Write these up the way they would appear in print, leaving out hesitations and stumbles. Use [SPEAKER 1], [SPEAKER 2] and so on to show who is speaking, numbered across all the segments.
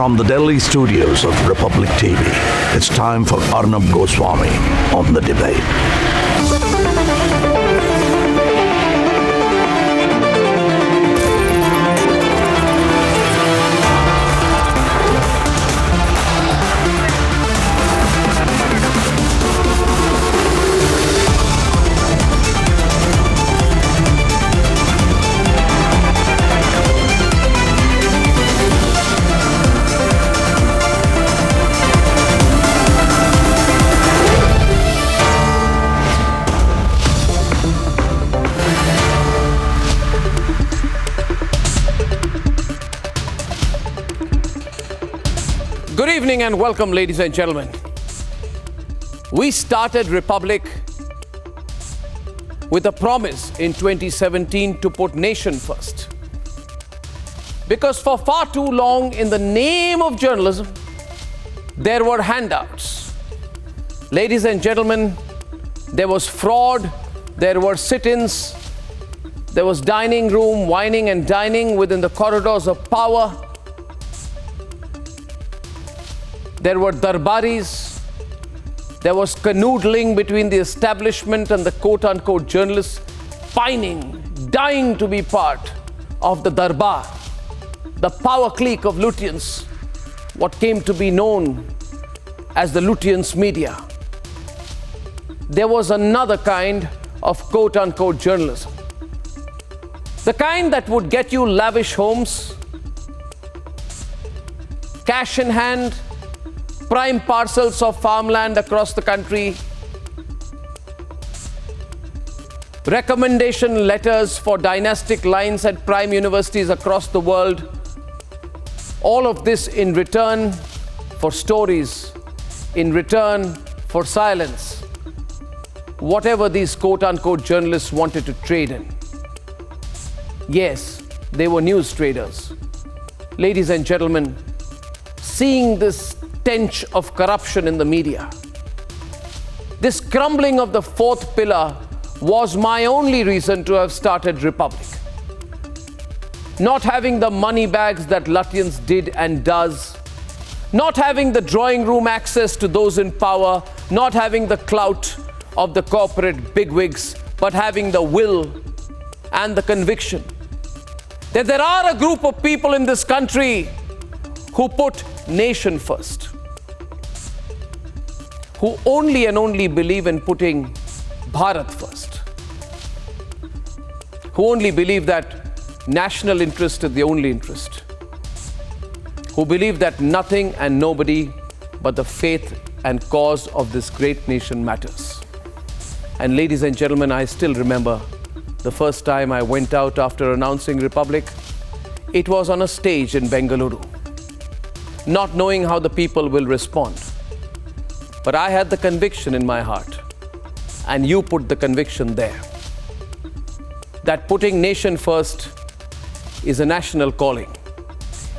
[SPEAKER 1] From the Delhi studios of Republic TV, it's time for Arnab Goswami on the debate.
[SPEAKER 2] Good evening and welcome, ladies and gentlemen. We started Republic with a promise in 2017 to put nation first. Because for far too long, in the name of journalism, there were handouts. Ladies and gentlemen, there was fraud, there were sit-ins, there was dining room, wining and dining within the corridors of power. There were darbaris, there was canoodling between the establishment and the quote-unquote journalists, pining, dying to be part of the darbar, the power clique of Lutyens, what came to be known as the Lutyens media. There was another kind of quote-unquote journalism, the kind that would get you lavish homes, cash in hand, prime parcels of farmland across the country, recommendation letters for dynastic lines at prime universities across the world. All of this in return for stories, in return for silence, whatever these quote-unquote journalists wanted to trade in. Yes, they were news traders. Ladies and gentlemen, seeing this stench of corruption in the media, this crumbling of the fourth pillar was my only reason to have started Republic. Not having the money bags that Lutyens did and does, not having the drawing room access to those in power, not having the clout of the corporate bigwigs, but having the will and the conviction that there are a group of people in this country who put nation first, who only and only believe in putting Bharat first, who only believe that national interest is the only interest, who believe that nothing and nobody but the faith and cause of this great nation matters. And ladies and gentlemen, I still remember the first time I went out after announcing Republic. It was on a stage in Bengaluru, not knowing how the people will respond. But I had the conviction in my heart, and you put the conviction there, that putting nation first is a national calling.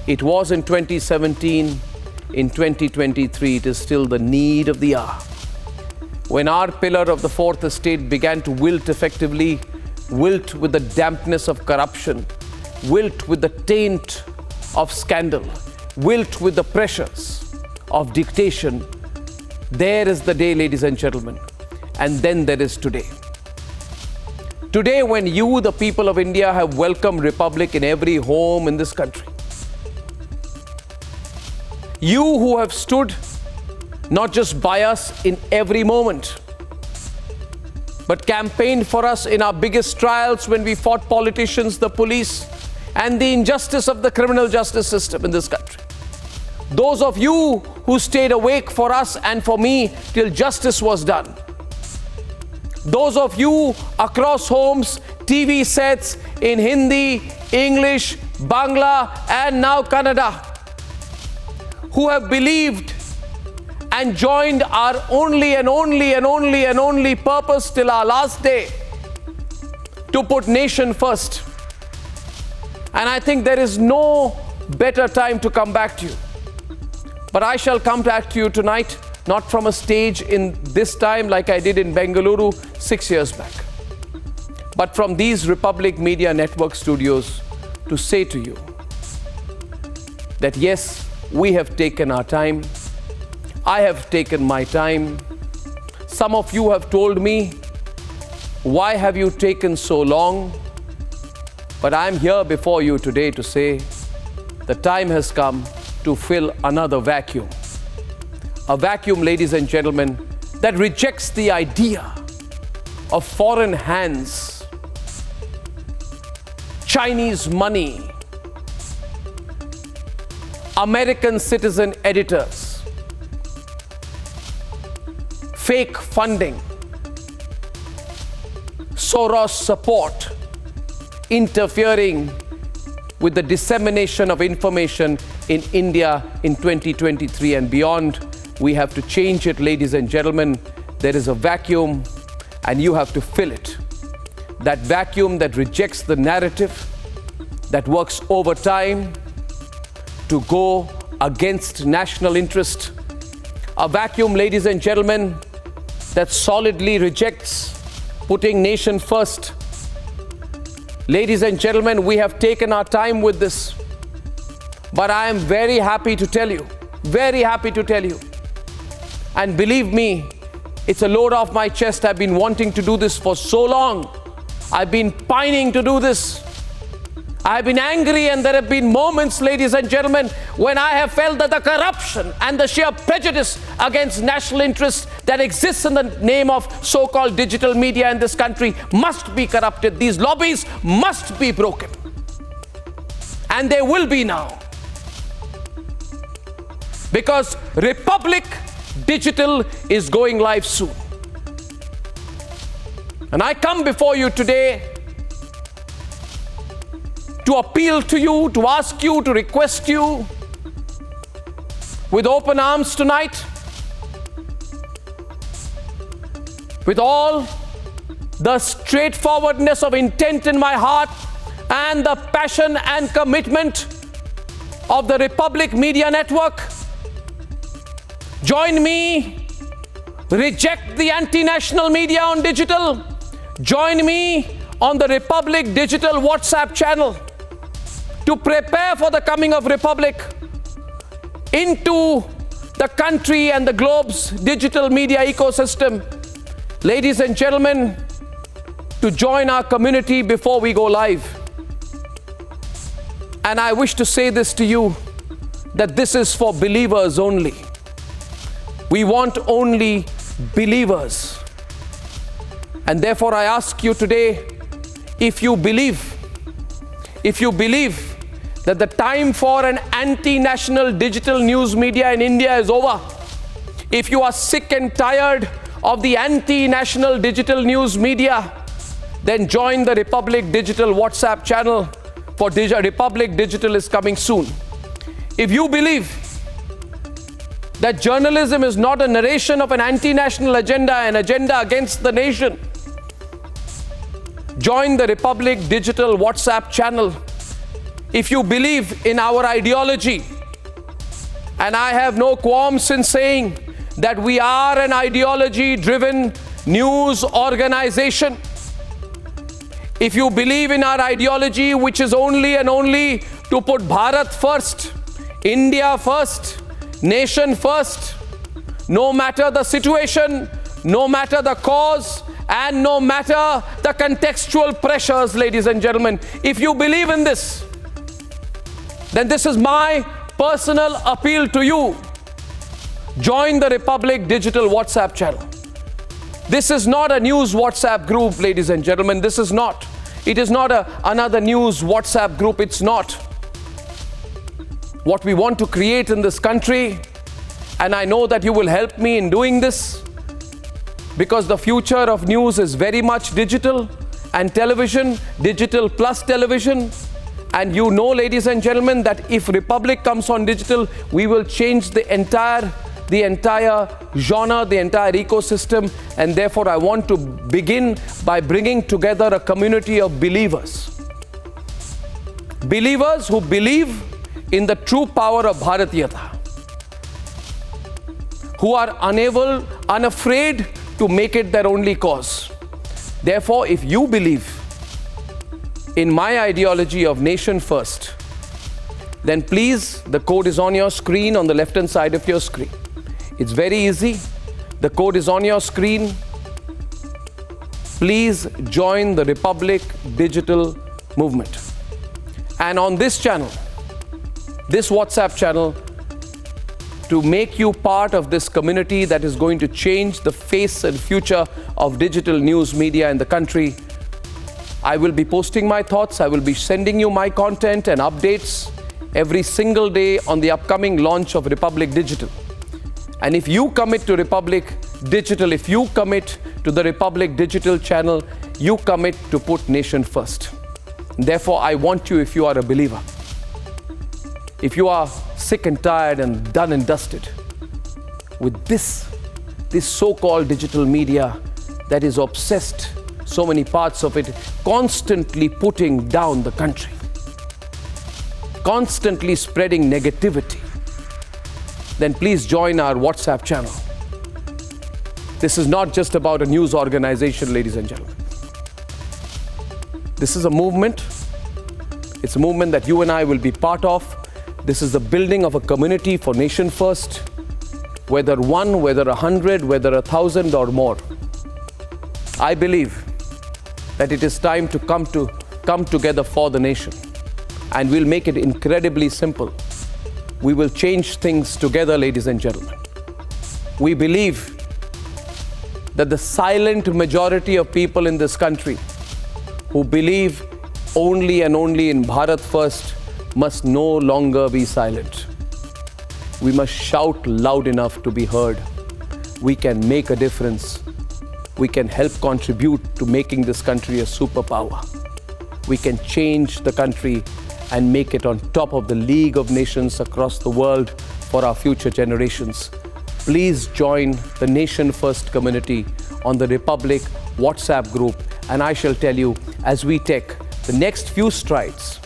[SPEAKER 2] It was in 2017, in 2023, it is still the need of the hour. When our pillar of the fourth estate began to wilt effectively, wilt with the dampness of corruption, wilt with the taint of scandal, wilt with the pressures of dictation, there is the day, ladies and gentlemen, and then there is today. Today, when you, the people of India, have welcomed Republic in every home in this country, you who have stood not just by us in every moment, but campaigned for us in our biggest trials when we fought politicians, the police, and the injustice of the criminal justice system in this country. Those of you who stayed awake for us and for me till justice was done. Those of you across homes, TV sets in Hindi, English, Bangla, and now Kannada, who have believed and joined our only purpose till our last day, to put nation first. And I think there is no better time to come back to you. But I shall come back to you tonight, not from a stage in this time like I did in Bengaluru 6 years back, but from these Republic Media Network studios to say to you that yes, we have taken our time. I have taken my time. Some of you have told me, why have you taken so long? But I'm here before you today to say the time has come to fill another vacuum. A vacuum, ladies and gentlemen, that rejects the idea of foreign hands, Chinese money, American citizen editors, fake funding, Soros support, interfering with the dissemination of information in India in 2023 and beyond. We have to change it, ladies and gentlemen. There is a vacuum and you have to fill it. That vacuum that rejects the narrative, that works overtime to go against national interest. A vacuum, ladies and gentlemen, that solidly rejects putting nation first. Ladies and gentlemen, we have taken our time with this, but I am very happy to tell you, and believe me, it's a load off my chest. I've been wanting to do this for so long. I've been pining to do this. I've been angry, and there have been moments, ladies and gentlemen, when I have felt that the corruption and the sheer prejudice against national interests that exists in the name of so-called digital media in this country must be corrupted. These lobbies must be broken. And they will be now. Because Republic Digital is going live soon. And I come before you today to appeal to you, to ask you, to request you with open arms tonight, with all the straightforwardness of intent in my heart and the passion and commitment of the Republic Media Network. Join me, reject the anti-national media on digital. Join me on the Republic Digital WhatsApp channel to prepare for the coming of Republic into the country and the globe's digital media ecosystem. Ladies and gentlemen, to join our community before we go live. And I wish to say this to you, that this is for believers only. We want only believers. And therefore I ask you today, if you believe that the time for an anti-national digital news media in India is over, if you are sick and tired of the anti-national digital news media, then join the Republic Digital WhatsApp channel, for Republic Digital is coming soon. If you believe that journalism is not a narration of an anti-national agenda, an agenda against the nation, join the Republic Digital WhatsApp channel. If you believe in our ideology, and I have no qualms in saying that we are an ideology-driven news organization. If you believe in our ideology, which is only and only to put Bharat first, India first, nation first, no matter the situation, no matter the cause, and no matter the contextual pressures, ladies and gentlemen, if you believe in this, then this is my personal appeal to you. Join the Republic Digital WhatsApp channel. This is not a news WhatsApp group, ladies and gentlemen. This is not. It is not another news WhatsApp group. It's not. What we want to create in this country, and I know that you will help me in doing this, because the future of news is very much digital and television, digital plus television. And you know, ladies and gentlemen, that if Republic comes on digital, we will change the entire genre, the entire ecosystem. And therefore, I want to begin by bringing together a community of believers. Believers who believe in the true power of Bharatiyata, who are unafraid to make it their only cause. Therefore, if you believe in my ideology of nation first, then please, the code is on your screen, on the left-hand side of your screen. It's very easy. The code is on your screen. Please join the Republic Digital Movement. And on this channel, this WhatsApp channel, to make you part of this community that is going to change the face and future of digital news media in the country, I will be posting my thoughts. I will be sending you my content and updates every single day on the upcoming launch of Republic Digital. And if you commit to Republic Digital, if you commit to the Republic Digital channel, you commit to put nation first. Therefore, I want you, if you are a believer, if you are sick and tired and done and dusted with this so-called digital media that is obsessed, so many parts of it, constantly putting down the country, constantly spreading negativity, then please join our WhatsApp channel. This is not just about a news organization, ladies and gentlemen. This is a movement. It's a movement that you and I will be part of. This is the building of a community for nation first, whether one, whether 100, whether 1,000 or more. I believe that it is time to come together for the nation, and we'll make it incredibly simple. We will change things together, ladies and gentlemen. We believe that the silent majority of people in this country who believe only and only in Bharat first must no longer be silent. We must shout loud enough to be heard. We can make a difference. We can help contribute to making this country a superpower. We can change the country and make it on top of the League of Nations across the world for our future generations. Please join the Nation First community on the Republic WhatsApp group, and I shall tell you, as we take the next few strides,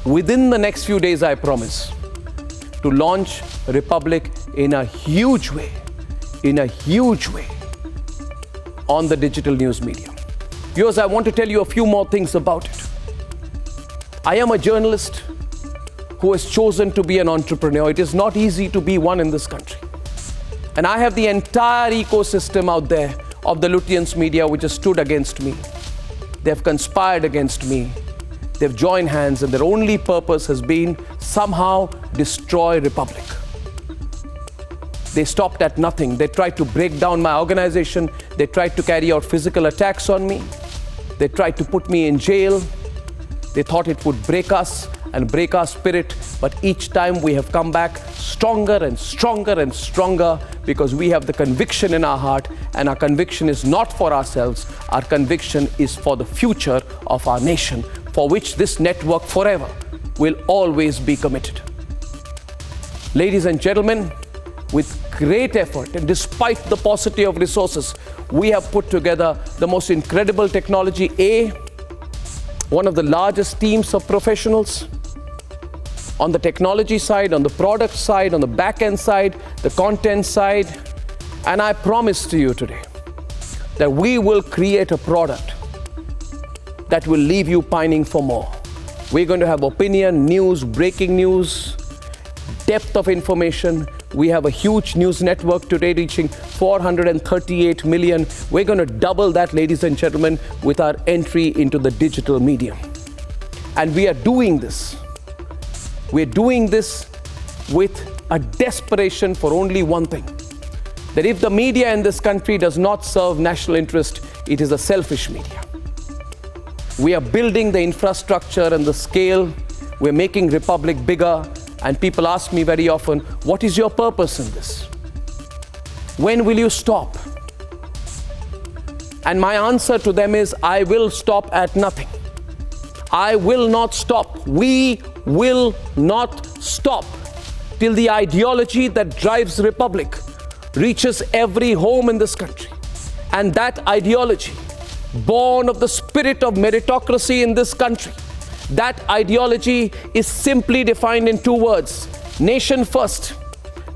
[SPEAKER 2] within the next few days, I promise to launch Republic in a huge way on the digital news media. Viewers, I want to tell you a few more things about it. I am a journalist who has chosen to be an entrepreneur. It is not easy to be one in this country. And I have the entire ecosystem out there of the Lutyens media which has stood against me. They have conspired against me. They've joined hands, and their only purpose has been somehow destroy Republic. They stopped at nothing. They tried to break down my organization. They tried to carry out physical attacks on me. They tried to put me in jail. They thought it would break us and break our spirit, but each time we have come back stronger and stronger and stronger, because we have the conviction in our heart, and our conviction is not for ourselves. Our conviction is for the future of our nation, for which this network forever will always be committed. Ladies and gentlemen, with great effort and despite the paucity of resources, we have put together the most incredible technology, one of the largest teams of professionals on the technology side, on the product side, on the back-end side, the content side. And I promise to you today that we will create a product that will leave you pining for more. We're going to have opinion, news, breaking news, depth of information. We have a huge news network today reaching 438 million. We're going to double that, ladies and gentlemen, with our entry into the digital medium. And we are doing this. We're doing this with a desperation for only one thing: that if the media in this country does not serve national interest, it is a selfish media. We are building the infrastructure and the scale. We're making Republic bigger. And people ask me very often, what is your purpose in this? When will you stop? And my answer to them is, I will stop at nothing. I will not stop. We will not stop till the ideology that drives Republic reaches every home in this country. And that ideology, born of the spirit of meritocracy in this country, that ideology is simply defined in two words: nation first.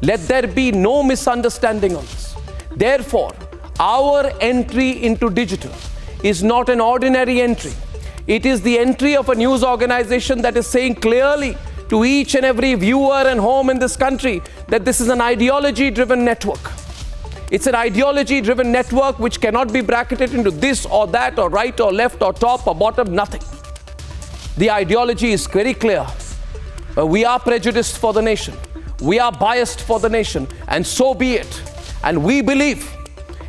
[SPEAKER 2] Let there be no misunderstanding on this. Therefore, our entry into digital is not an ordinary entry. It is the entry of a news organization that is saying clearly, to each and every viewer and home in this country that this is an ideology-driven network. It's an ideology-driven network which cannot be bracketed into this or that or right or left or top or bottom, nothing. The ideology is very clear. We are prejudiced for the nation. We are biased for the nation, and so be it. And we believe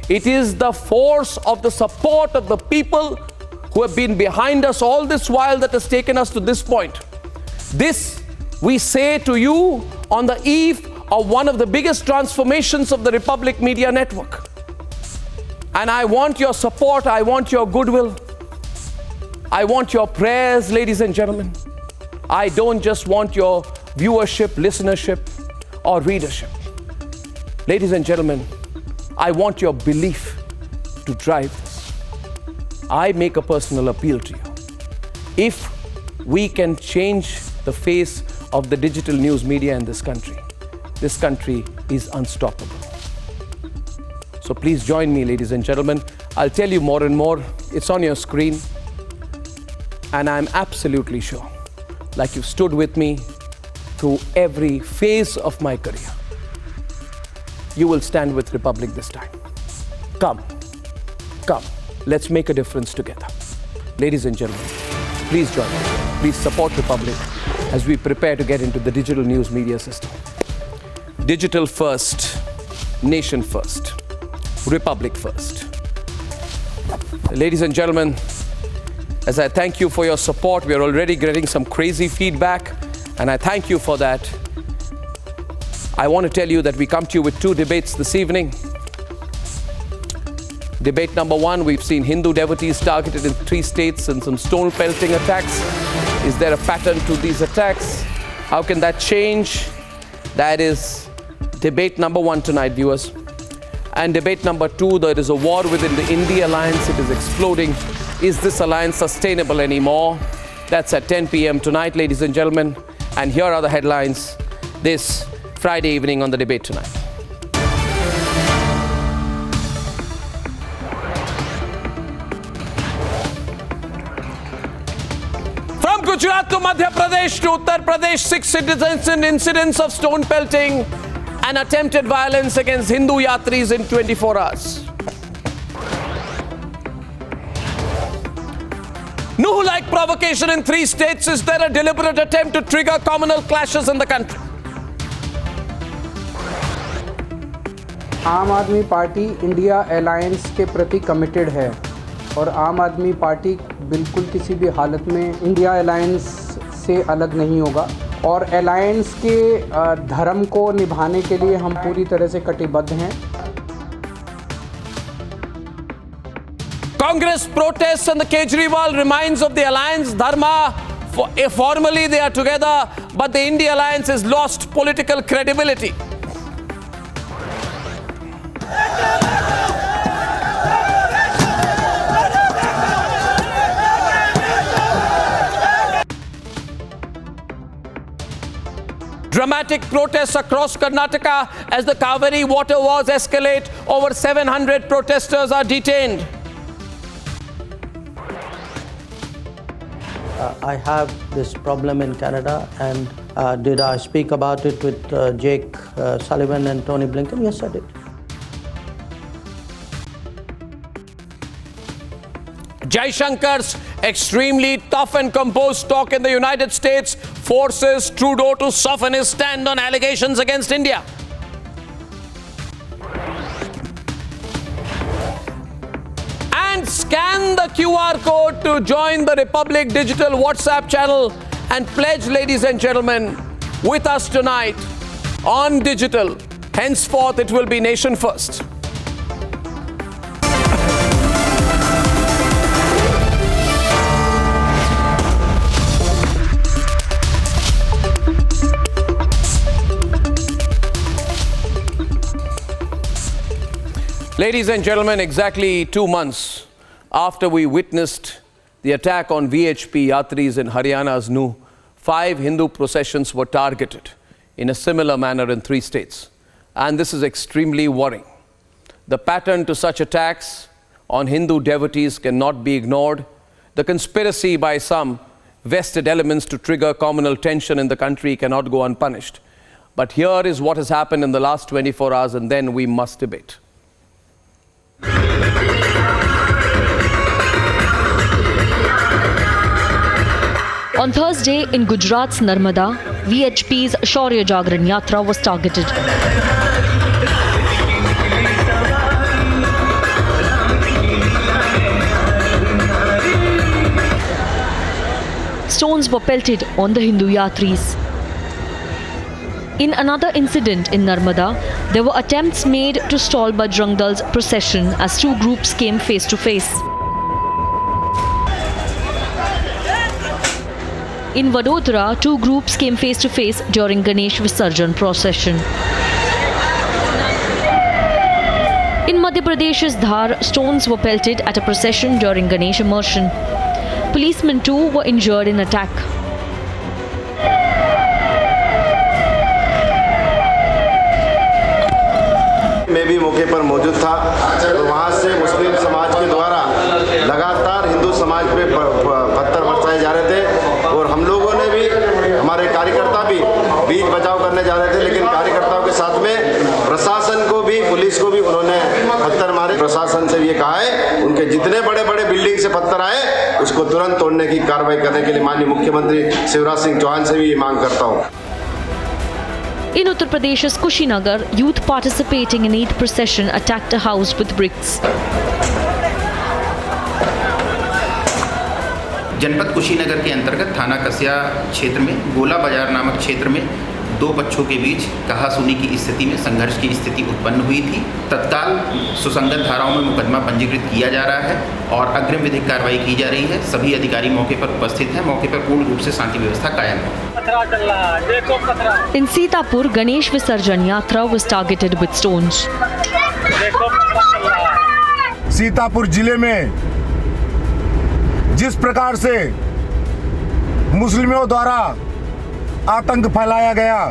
[SPEAKER 2] it is the force of the support of the people who have been behind us all this while that has taken us to this point. This we say to you on the eve of one of the biggest transformations of the Republic Media Network. And I want your support, I want your goodwill, I want your prayers, ladies and gentlemen. I don't just want your viewership, listenership, or readership. Ladies and gentlemen, I want your belief to drive this. I make a personal appeal to you. If we can change the face of the digital news media in this country is unstoppable. So please join me, ladies and gentlemen. I'll tell you more and more. It's on your screen. And I'm absolutely sure, like you've stood with me through every phase of my career, you will stand with Republic this time. Come, let's make a difference together. Ladies and gentlemen, please join us. Please support Republic as we prepare to get into the digital news media system. Digital first, nation first, Republic first. Ladies and gentlemen, as I thank you for your support, we are already getting some crazy feedback, and I thank you for that. I want to tell you that we come to you with two debates this evening. Debate number one, we've seen Hindu devotees targeted in 3 states and some stone pelting attacks. Is there a pattern to these attacks? How can that change? That is debate number one tonight, viewers. And debate number two, there is a war within the India alliance. It is exploding. Is this alliance sustainable anymore? That's at 10 p.m. tonight, ladies and gentlemen. And here are the headlines this Friday evening on the debate tonight. From Gujarat to Madhya Pradesh to Uttar Pradesh, 6 incidents of stone pelting and attempted violence against Hindu yatris in 24 hours. Nuhu-like provocation in 3 states. Is there a deliberate attempt to trigger communal clashes in the country?
[SPEAKER 3] आम आदमी party India alliance के प्रति committed है और आम आदमी party बिल्कुल किसी भी हालत में इंडिया अलायंस से अलग नहीं होगा और अलायंस के धर्म को निभाने के लिए हम पूरी तरह से कटिबद्ध हैं।
[SPEAKER 2] Congress protests and the Kejriwal reminds of the alliance dharma. Formally they are together, but the India alliance has lost political credibility. Dramatic protests across Karnataka as the Kaveri water wars escalate. Over 700 protesters are detained.
[SPEAKER 4] I have this problem in Canada, and did I speak about it with Jake Sullivan and Tony Blinken? Yes, I did.
[SPEAKER 2] Jaishankar's extremely tough and composed talk in the United States forces Trudeau to soften his stand on allegations against India. And scan the QR code to join the Republic Digital WhatsApp channel and pledge, ladies and gentlemen, with us tonight on digital. Henceforth, it will be nation first. Ladies and gentlemen, exactly 2 months after we witnessed the attack on VHP Yatris in Haryana's Nuh, 5 Hindu processions were targeted in a similar manner in 3 states. And this is extremely worrying. The pattern to such attacks on Hindu devotees cannot be ignored. The conspiracy by some vested elements to trigger communal tension in the country cannot go unpunished. But here is what has happened in the last 24 hours, and then we must debate.
[SPEAKER 5] On Thursday, in Gujarat's Narmada, VHP's Shaurya Jagran Yatra was targeted. Stones were pelted on the Hindu Yatris. In another incident in Narmada, there were attempts made to stall Bajrang Dal's procession as two groups came face to face. In Vadodara, two groups came face to face during Ganesh Visarjan procession. In Madhya Pradesh's Dhar, stones were pelted at a procession during Ganesh immersion. Policemen too were injured in attack.
[SPEAKER 6] मैं भी मौके पर मौजूद था और वहाँ से मुस्लिम समाज के द्वारा लगातार हिंदू समाज पे पत्थर बरसाए जा रहे थे और हम लोगों ने भी, हमारे कार्यकर्ता भी बीच बचाव करने जा रहे थे, लेकिन कार्यकर्ताओं के साथ में प्रशासन को भी, पुलिस को भी उन्होंने पत्थर मारे। प्रशासन से ये कहा है उनके जितने बड़े बड़े बिल्डिंग से पत्थर आए उसको तुरंत तोड़ने की कार्रवाई करने के लिए माननीय मुख्यमंत्री शिवराज सिंह चौहान से भी ये मांग करता हूँ।
[SPEAKER 5] In Uttar Pradesh's Kushinagar, youth participating in Eid procession attacked a house with bricks.
[SPEAKER 7] जनपद कुशीनगर के अंतर्गत थाना कसिया क्षेत्र में गोला बाजार नामक क्षेत्र में दो पक्षों के बीच कहासुनी की स्थिति में संघर्ष की स्थिति उत्पन्न हुई थी। तत्काल सुसंगत धाराओं में मुकदमा पंजीकृत किया जा रहा है और अग्रिम विधिक कार्रवाई की जा रही है। सभी अधिकारी मौके पर उपस्थित हैं। मौके पर पूर्ण रूप से शांति व्यवस्था कायम है।
[SPEAKER 5] In Sitapur, Ganesh Visarjan Yatra was targeted with stones.
[SPEAKER 8] Sitapur जिले में जिस प्रकार से मुस्लिमों द्वारा आतंक फैलाया गया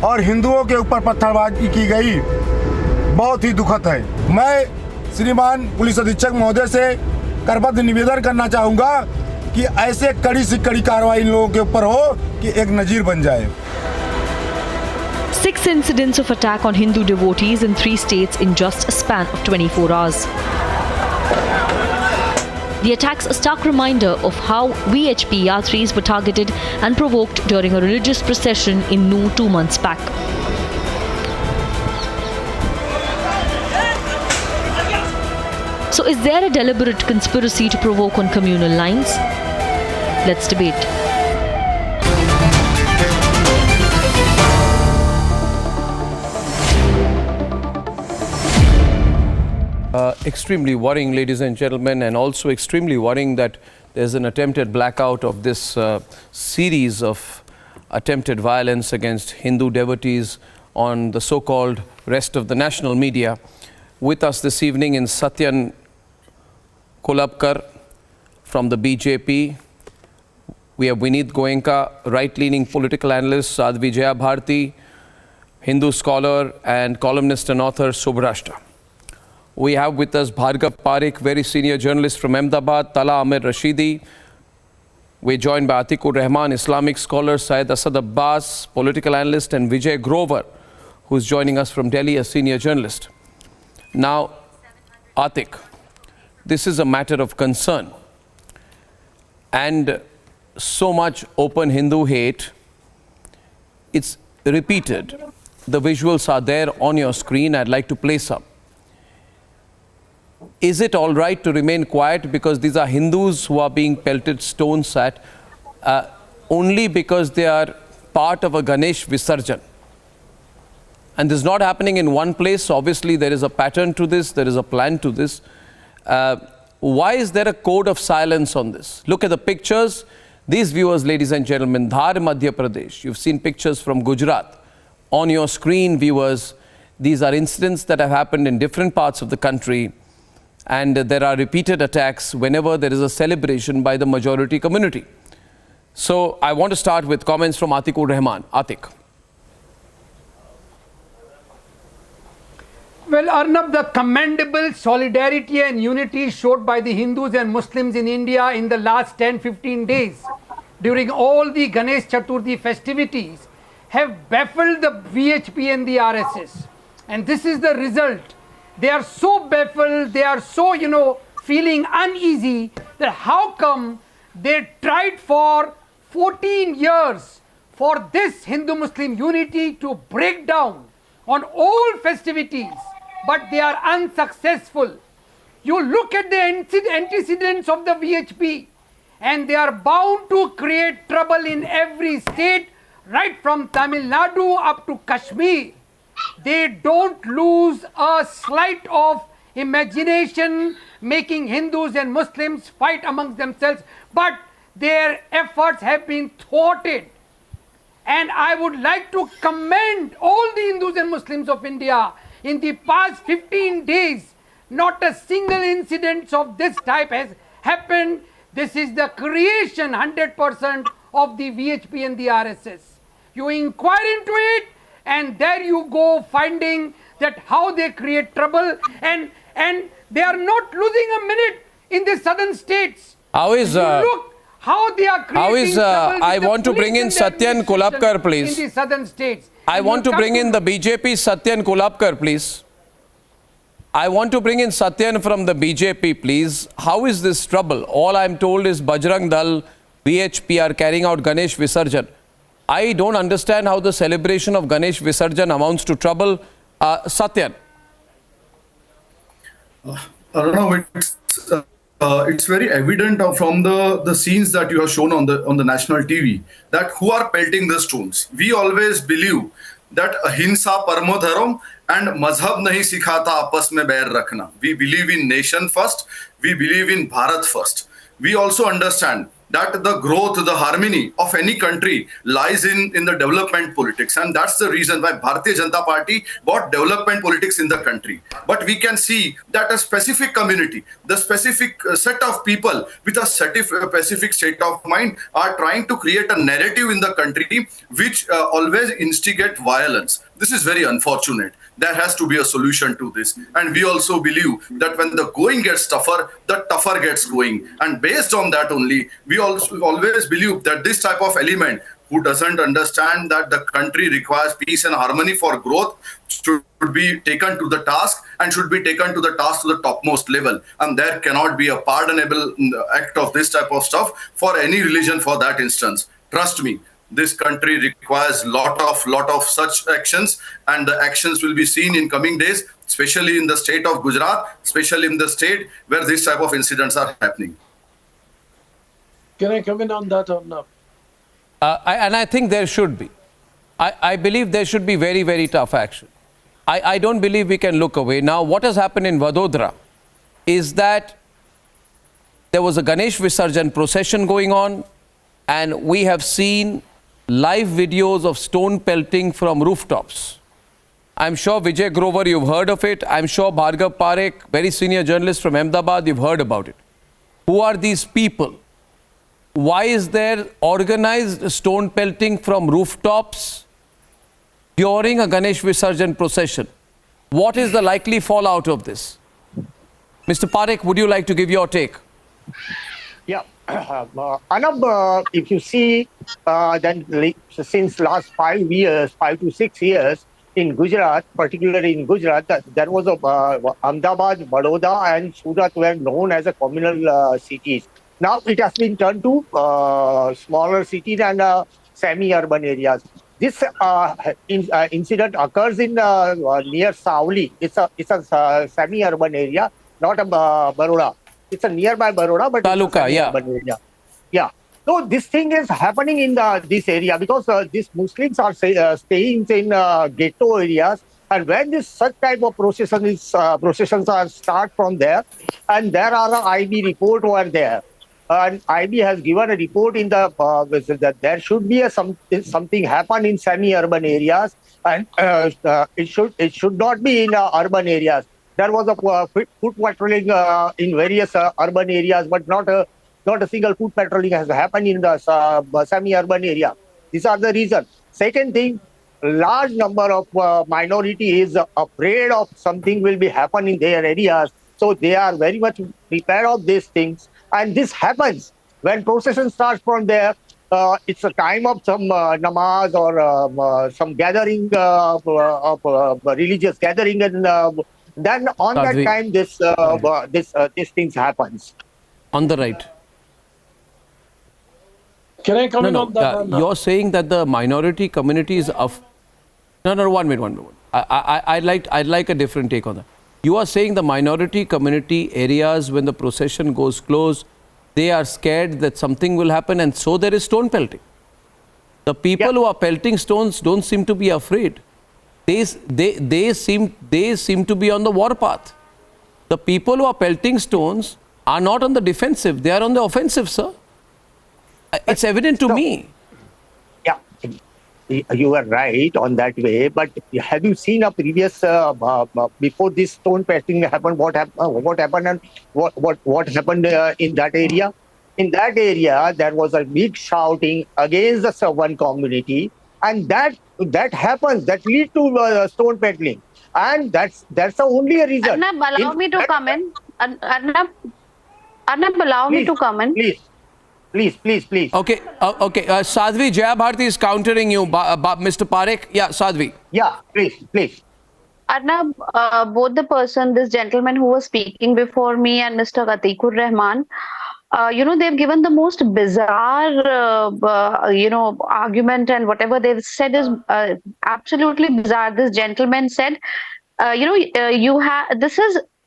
[SPEAKER 8] और हिंदुओं के ऊपर पत्थरबाजी की गई, बहुत ही दुखद है। मैं श्रीमान पुलिस अधीक्षक महोदय से करबद्ध निवेदन करना चाहूँगा कि ऐसे कड़ी से कड़ी कार्रवाई इन लोगों के ऊपर हो कि एक नजीर बन जाए।
[SPEAKER 5] 6 incidents of attack on Hindu devotees in 3 states in just a span of 24 hours. The attacks a stark reminder of how VHP Yatris were targeted and provoked during a religious procession in Noor 2 months back. So is there a deliberate conspiracy to provoke on communal lines? Let's debate.
[SPEAKER 2] Extremely worrying, ladies and gentlemen, and also extremely worrying that there's an attempted blackout of this series of attempted violence against Hindu devotees on the so-called rest of the national media. With us this evening in Satyan Kolabkar from the BJP, we have Vineet Goenka, right-leaning political analyst, Sadhvi Jaya Bharti, Hindu scholar and columnist and author Subhrashtra. We have with us Bhargav Parekh, very senior journalist from Ahmedabad, Tala Amir Rashidi. We're joined by Atikur Rahman, Islamic scholar, Syed Asad Abbas, political analyst, and Vijay Grover, who's joining us from Delhi, a senior journalist. Now, Atik, this is a matter of concern. And so much open Hindu hate, it's repeated. The visuals are there on your screen. I'd like to play some. Is it all right to remain quiet because these are Hindus who are being pelted stones at only because they are part of a Ganesh Visarjan? And this is not happening in one place. Obviously, there is a pattern to this. There is a plan to this. Why is there a code of silence on this? Look at the pictures. These viewers, ladies and gentlemen, Dhar, Madhya Pradesh. You've seen pictures from Gujarat. On your screen, viewers, these are incidents that have happened in different parts of the country. And there are repeated attacks whenever there is a celebration by the majority community. So I want to start with comments from Atikur Rahman. Atik.
[SPEAKER 9] Well, Arnab, the commendable solidarity and unity showed by the Hindus and Muslims in India in the last 10-15 days during all the Ganesh Chaturthi festivities have baffled the VHP and the RSS. And this is the result. They are so baffled, they are so, feeling uneasy that how come they tried for 14 years for this Hindu-Muslim unity to break down on all festivities, but they are unsuccessful. You look at the antecedents of the VHP and they are bound to create trouble in every state, right from Tamil Nadu up to Kashmir. They don't lose a slight of imagination making Hindus and Muslims fight amongst themselves, but their efforts have been thwarted. And I would like to commend all the Hindus and Muslims of India. In the past 15 days, not a single incident of this type has happened. This is the creation 100% of the VHP and the RSS. You inquire into it and there you go finding that how they create trouble and they are not losing a minute in the southern states.
[SPEAKER 2] How is...
[SPEAKER 9] look how they are creating trouble
[SPEAKER 2] I want to bring in Satyan Kulapkar, please.
[SPEAKER 9] In the southern states.
[SPEAKER 2] I want to bring in the BJP Satyan Kulapkar, please. I want to bring in Satyan from the BJP, please. How is this trouble? All I'm told is Bajrang Dal, VHP are carrying out Ganesh Visarjan. I don't understand how the celebration of Ganesh Visarjan amounts to trouble. Satyan.
[SPEAKER 10] Arnab, it's very evident from the scenes that you have shown on the national TV that who are pelting the stones. We always believe that ahimsa parmo dharam and mazhab nahi sikhata apas mein bair rakhna. We believe in nation first. We believe in Bharat first. We also understand that the growth, the harmony of any country lies in the development politics. And that's the reason why Bharatiya Janata Party brought development politics in the country. But we can see that a specific community, the specific set of people with a specific state of mind are trying to create a narrative in the country which always instigate violence. This is very unfortunate. There has to be a solution to this. And we also believe that when the going gets tougher, the tougher gets going. And based on that only, we also always believe that this type of element who doesn't understand that the country requires peace and harmony for growth should be taken to the task and should be taken to the task to the topmost level. And there cannot be a pardonable act of this type of stuff for any religion for that instance. Trust me. This country requires lot of such actions, and the actions will be seen in coming days, especially in the state of Gujarat, especially in the state where this type of incidents are happening.
[SPEAKER 4] Can I come in on that or not?
[SPEAKER 2] And I think there should be. I believe there should be very, very tough action. I don't believe we can look away. Now, what has happened in Vadodara is that there was a Ganesh Visarjan procession going on, and we have seen live videos of stone pelting from rooftops. I'm sure Vijay Grover, you've heard of it. I'm sure Bhargav Parekh, very senior journalist from Ahmedabad, you've heard about it. Who are these people? Why is there organized stone pelting from rooftops during a Ganesh Visarjan procession? What is the likely fallout of this? Mr. Parekh, would you like to give your take?
[SPEAKER 11] Yeah. Arnab, if you see, then since last 5 to 6 years in Gujarat, particularly in Gujarat, there was Ahmedabad, Baroda and Surat were known as a communal cities. Now it has been turned to smaller cities and semi-urban areas. This incident occurs in near Sauli. It's a semi-urban area, not a Baroda. It's a nearby Baroda, but
[SPEAKER 2] Taluka, yeah.
[SPEAKER 11] Area. Yeah. So this thing is happening in this area because these Muslims are staying in ghetto areas, and when this such type of processions are start from there, and there are an IB report over there, and IB has given a report in the that there should be something happen in semi-urban areas, and it should not be in urban areas. There was a foot patrolling in various urban areas, but not a single foot patrolling has happened in the semi-urban area. These are the reasons. Second thing, large number of minority is afraid of something will be happen in their areas, so they are very much prepared of these things. And this happens when procession starts from there. it's a time of some namaz or some gathering of religious gathering, and then on that
[SPEAKER 2] Sadhvi.
[SPEAKER 11] time this things happens.
[SPEAKER 2] On the right.
[SPEAKER 12] Can I come in on that?
[SPEAKER 2] You're saying that the minority community is of... No, 1 minute. I'd like a different take on that. You are saying the minority community areas, when the procession goes close, they are scared that something will happen, and so there is stone pelting. The people who are pelting stones don't seem to be afraid. They seem to be on the war path. The people who are pelting stones are not on the defensive, they are on the offensive, sir. It's evident to me.
[SPEAKER 11] Yeah, you are right on that way. But have you seen a previous before this stone pelting happened? What happened and what happened in that area? In that area, there was a big shouting against the Savan community, and that happens. That leads to stone pelting, and that's the only reason.
[SPEAKER 13] Arnab, allow me to come in. Arnab, allow me to come in.
[SPEAKER 11] Please.
[SPEAKER 2] Okay. Sadhvi, Jaya Bharti is countering you, Mr. Parekh. Yeah, Sadhvi.
[SPEAKER 11] Yeah, please.
[SPEAKER 13] Arnab, both the person, this gentleman who was speaking before me and Mr. Atikur Rahman, they've given the most bizarre, argument, and whatever they've said is absolutely bizarre. This gentleman said,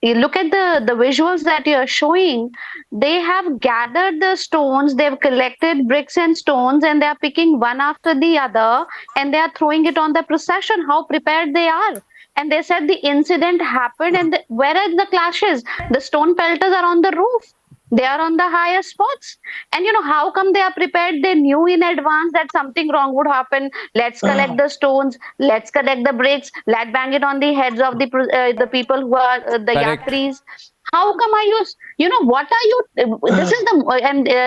[SPEAKER 13] you look at the visuals that you're showing. They have gathered the stones, they've collected bricks and stones, and they're picking one after the other, and they are throwing it on the procession. How prepared they are. And they said the incident happened, and where are the clashes? The stone pelters are on the roof. They are on the higher spots. And how come they are prepared? They knew in advance that something wrong would happen. Let's collect the stones. Let's collect the bricks. Let's bang it on the heads of the people who are the yatris. How come what are you? This is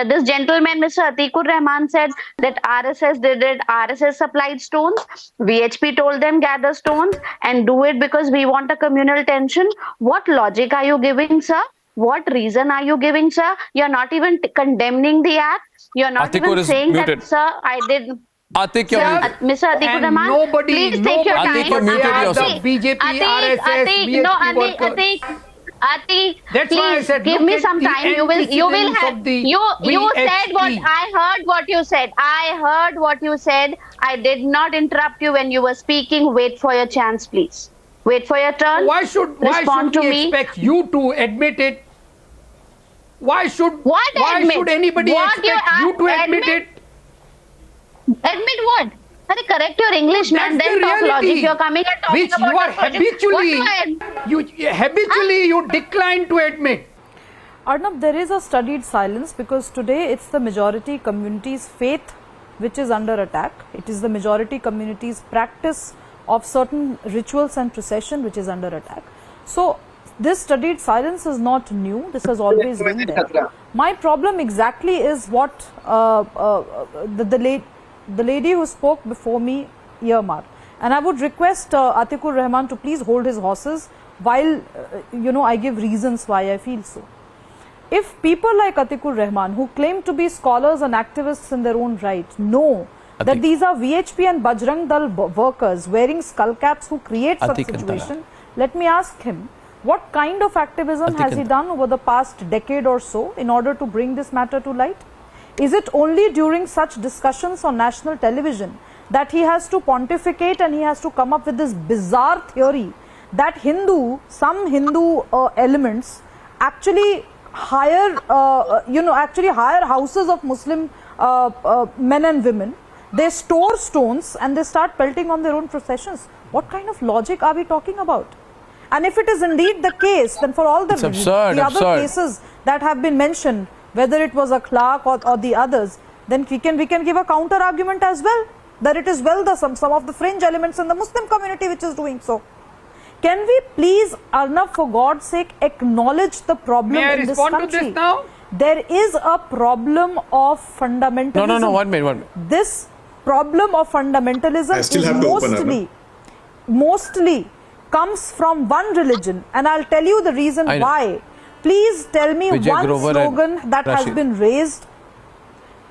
[SPEAKER 13] this gentleman, Mr. Atikur Rahman, said that RSS did it. RSS supplied stones. VHP told them gather stones and do it because we want a communal tension. What logic are you giving, sir? What reason are you giving, sir? You're not even condemning the act. You're not
[SPEAKER 2] Atikur
[SPEAKER 13] even saying
[SPEAKER 2] muted.
[SPEAKER 13] that, sir, I did.
[SPEAKER 2] Atik, you're muted.
[SPEAKER 13] Mr. Atikur Rahman, please take your time.
[SPEAKER 2] Atik, you're muted yourself.
[SPEAKER 9] BJP, RSS, VHP workers.
[SPEAKER 13] Atik,
[SPEAKER 9] That's
[SPEAKER 13] please
[SPEAKER 9] why I said,
[SPEAKER 13] give
[SPEAKER 9] look
[SPEAKER 13] me
[SPEAKER 9] at
[SPEAKER 13] some
[SPEAKER 9] the
[SPEAKER 13] time. You will have.
[SPEAKER 9] of the
[SPEAKER 13] You said what
[SPEAKER 9] VHP.
[SPEAKER 13] I heard. What you said. I heard what you said. I did not interrupt you when you were speaking. Wait for your chance, please. Wait for your turn.
[SPEAKER 9] Why should we expect you to admit it? Why should anybody expect you to admit it?
[SPEAKER 13] Admit what? Correct your English, man. Then talk logic. You're coming and talking
[SPEAKER 9] which
[SPEAKER 13] about
[SPEAKER 9] you are habitually you decline to admit.
[SPEAKER 14] Arnab, there is a studied silence because today it's the majority community's faith which is under attack. It is the majority community's practice of certain rituals and procession which is under attack. So this studied silence is not new. This has always been there. My problem exactly is what the lady who spoke before me earmarked. And I would request Atikur Rahman to please hold his horses while I give reasons why I feel so. If people like Atikur Rahman, who claim to be scholars and activists in their own right, know that these are VHP and Bajrang Dal workers wearing skull caps who create such situation, let me ask him, what kind of activism has he done over the past decade or so in order to bring this matter to light? Is it only during such discussions on national television that he has to pontificate and he has to come up with this bizarre theory that some Hindu elements actually hire houses of Muslim men and women, they store stones and they start pelting on their own processions? What kind of logic are we talking about? And if it is indeed the case, then for all the other cases that have been mentioned, whether it was a clerk or the others, then we can give a counter argument as well, that it is some of the fringe elements in the Muslim community which is doing so. Can we please, Arnab, for God's sake, acknowledge the problem in this country?
[SPEAKER 9] May I respond to this now?
[SPEAKER 14] There is a problem of fundamentalism.
[SPEAKER 2] No, 1 minute.
[SPEAKER 14] This problem of fundamentalism is mostly comes from one religion, and I'll tell you the reason why. Please tell me one slogan that has been raised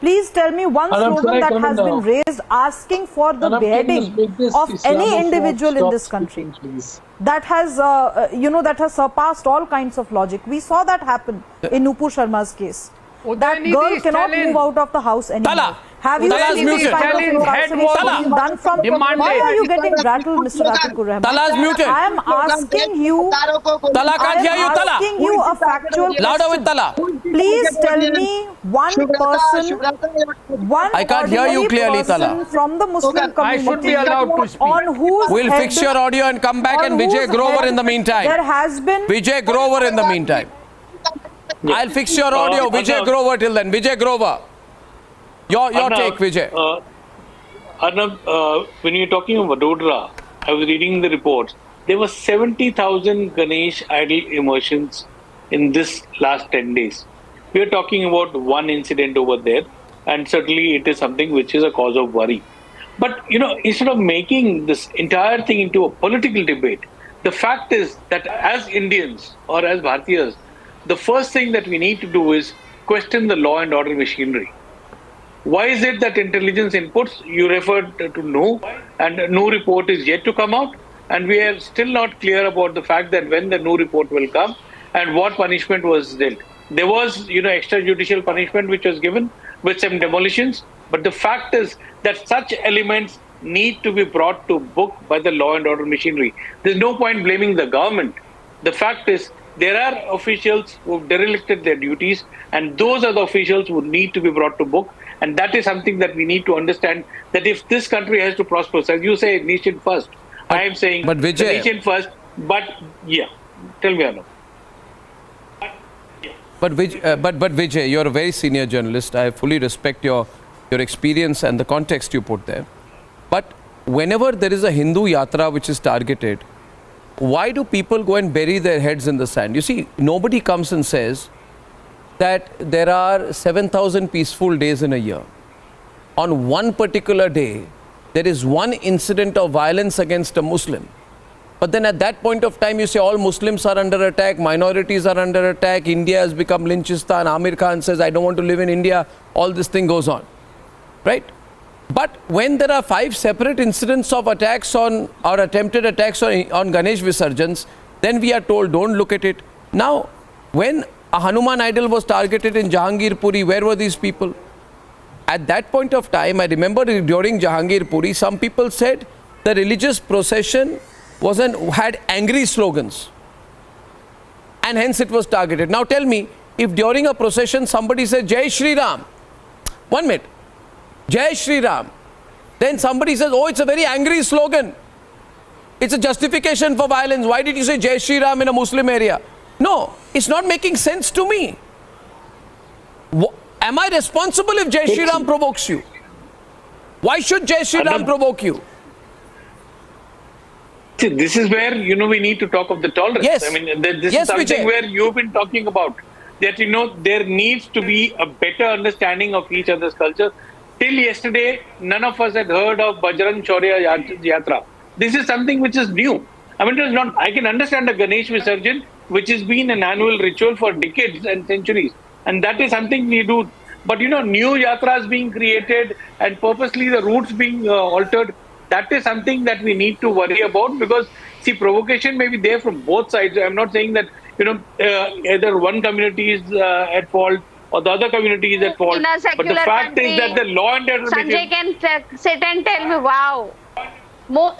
[SPEAKER 14] Please tell me one
[SPEAKER 12] Arnab,
[SPEAKER 14] slogan
[SPEAKER 12] can I
[SPEAKER 14] that
[SPEAKER 12] come
[SPEAKER 14] has
[SPEAKER 12] in
[SPEAKER 14] been
[SPEAKER 12] now?
[SPEAKER 14] raised asking for the
[SPEAKER 12] Arnab, can you
[SPEAKER 14] beheading
[SPEAKER 12] make this
[SPEAKER 14] of any
[SPEAKER 12] Islamophobe
[SPEAKER 14] individual in
[SPEAKER 12] stop
[SPEAKER 14] this country.
[SPEAKER 12] speaking, please?
[SPEAKER 14] That has, that has surpassed all kinds of logic. We saw that happen in Nupur Sharma's case. That girl cannot move out of the house anymore.
[SPEAKER 2] Tala.
[SPEAKER 14] Have you
[SPEAKER 2] Tala's
[SPEAKER 14] seen this
[SPEAKER 2] muted.
[SPEAKER 14] kind of incarceration
[SPEAKER 2] Tala.
[SPEAKER 14] being done from? Why are you getting rattled, Mr. Atikur Rahman?
[SPEAKER 2] Tala's muted.
[SPEAKER 14] I am asking you.
[SPEAKER 2] Tala can't hear you,
[SPEAKER 14] I am
[SPEAKER 2] Tala.
[SPEAKER 14] asking you a factual
[SPEAKER 2] Louder
[SPEAKER 14] question.
[SPEAKER 2] with Tala.
[SPEAKER 14] Please tell me one person, one
[SPEAKER 2] I can't hear you
[SPEAKER 14] ordinary
[SPEAKER 2] clearly,
[SPEAKER 14] person
[SPEAKER 2] Tala.
[SPEAKER 14] from the Muslim community
[SPEAKER 9] I should be allowed to speak.
[SPEAKER 14] on whose
[SPEAKER 2] We'll
[SPEAKER 14] head,
[SPEAKER 2] fix your audio and come back, and
[SPEAKER 14] on
[SPEAKER 2] Vijay
[SPEAKER 14] whose
[SPEAKER 2] Grover
[SPEAKER 14] head
[SPEAKER 2] in the meantime.
[SPEAKER 14] There has been
[SPEAKER 2] Vijay Grover in the meantime. I'll fix your audio. Vijay Grover till then. Vijay Grover. Your
[SPEAKER 15] Arnab,
[SPEAKER 2] take, Vijay.
[SPEAKER 15] Arnab, when you're talking of Vadodara, I was reading the reports. There were 70,000 Ganesh idol immersions in this last 10 days. We are talking about one incident over there, and certainly it is something which is a cause of worry. But, instead of making this entire thing into a political debate, the fact is that as Indians or as Bharatiyas, the first thing that we need to do is question the law and order machinery. Why is it that intelligence inputs, you referred to no, and no report is yet to come out, and we are still not clear about the fact that when the no report will come and what punishment was dealt. There was, extrajudicial punishment which was given with some demolitions, but the fact is that such elements need to be brought to book by the law and order machinery. There's no point blaming the government. The fact is there are officials who've derelicted their duties, and those are the officials who need to be brought to book. And that is something that we need to understand, that if this country has to prosper, as you say, nation first, I am saying
[SPEAKER 2] but Vijay,
[SPEAKER 15] the nation first, but yeah, tell me, Arnab.
[SPEAKER 2] But Vijay, you're a very senior journalist. I fully respect your experience and the context you put there. But whenever there is a Hindu yatra which is targeted, why do people go and bury their heads in the sand? You see, nobody comes and says that there are 7,000 peaceful days in a year. On one particular day, there is one incident of violence against a Muslim. But then at that point of time, you say all Muslims are under attack, minorities are under attack, India has become Lynchistan, Amir Khan says, I don't want to live in India, all this thing goes on, right? But when there are 5 separate incidents of attacks on, or attempted attacks on Ganesh Visarjans, then we are told, don't look at it. Now, when a Hanuman idol was targeted in Jahangir Puri, where were these people? At that point of time, I remember during Jahangir Puri, some people said the religious procession had angry slogans, and hence it was targeted. Now tell me, if during a procession somebody says Jai Shri Ram, 1 minute, Jai Shri Ram, then somebody says, oh, it's a very angry slogan, it's a justification for violence, why did you say Jai Shri Ram in a Muslim area? No, it's not making sense to me. Am I responsible if Jai Shri Ram provokes you? Why should Jai Shri Ram provoke you?
[SPEAKER 15] See, this is where, we need to talk of the tolerance.
[SPEAKER 2] Yes.
[SPEAKER 15] I mean, this
[SPEAKER 2] Yes,
[SPEAKER 15] is something
[SPEAKER 2] Vijay.
[SPEAKER 15] where you've been talking about. That, there needs to be a better understanding of each other's culture. Till yesterday, none of us had heard of Bajrang Shaurya Yatra. This is something which is new. I mean, it is not, I can understand a Ganesh Visarjan, which has been an annual ritual for decades and centuries. And that is something we do. But, new yatras being created and purposely the routes being altered, that is something that we need to worry about, because, see, provocation may be there from both sides. I'm not saying that, either one community is at fault or the other community is at fault.
[SPEAKER 13] In a
[SPEAKER 15] But the
[SPEAKER 13] secular
[SPEAKER 15] fact
[SPEAKER 13] country,
[SPEAKER 15] is that the law and order...
[SPEAKER 13] Sanjay can sit and tell me, wow.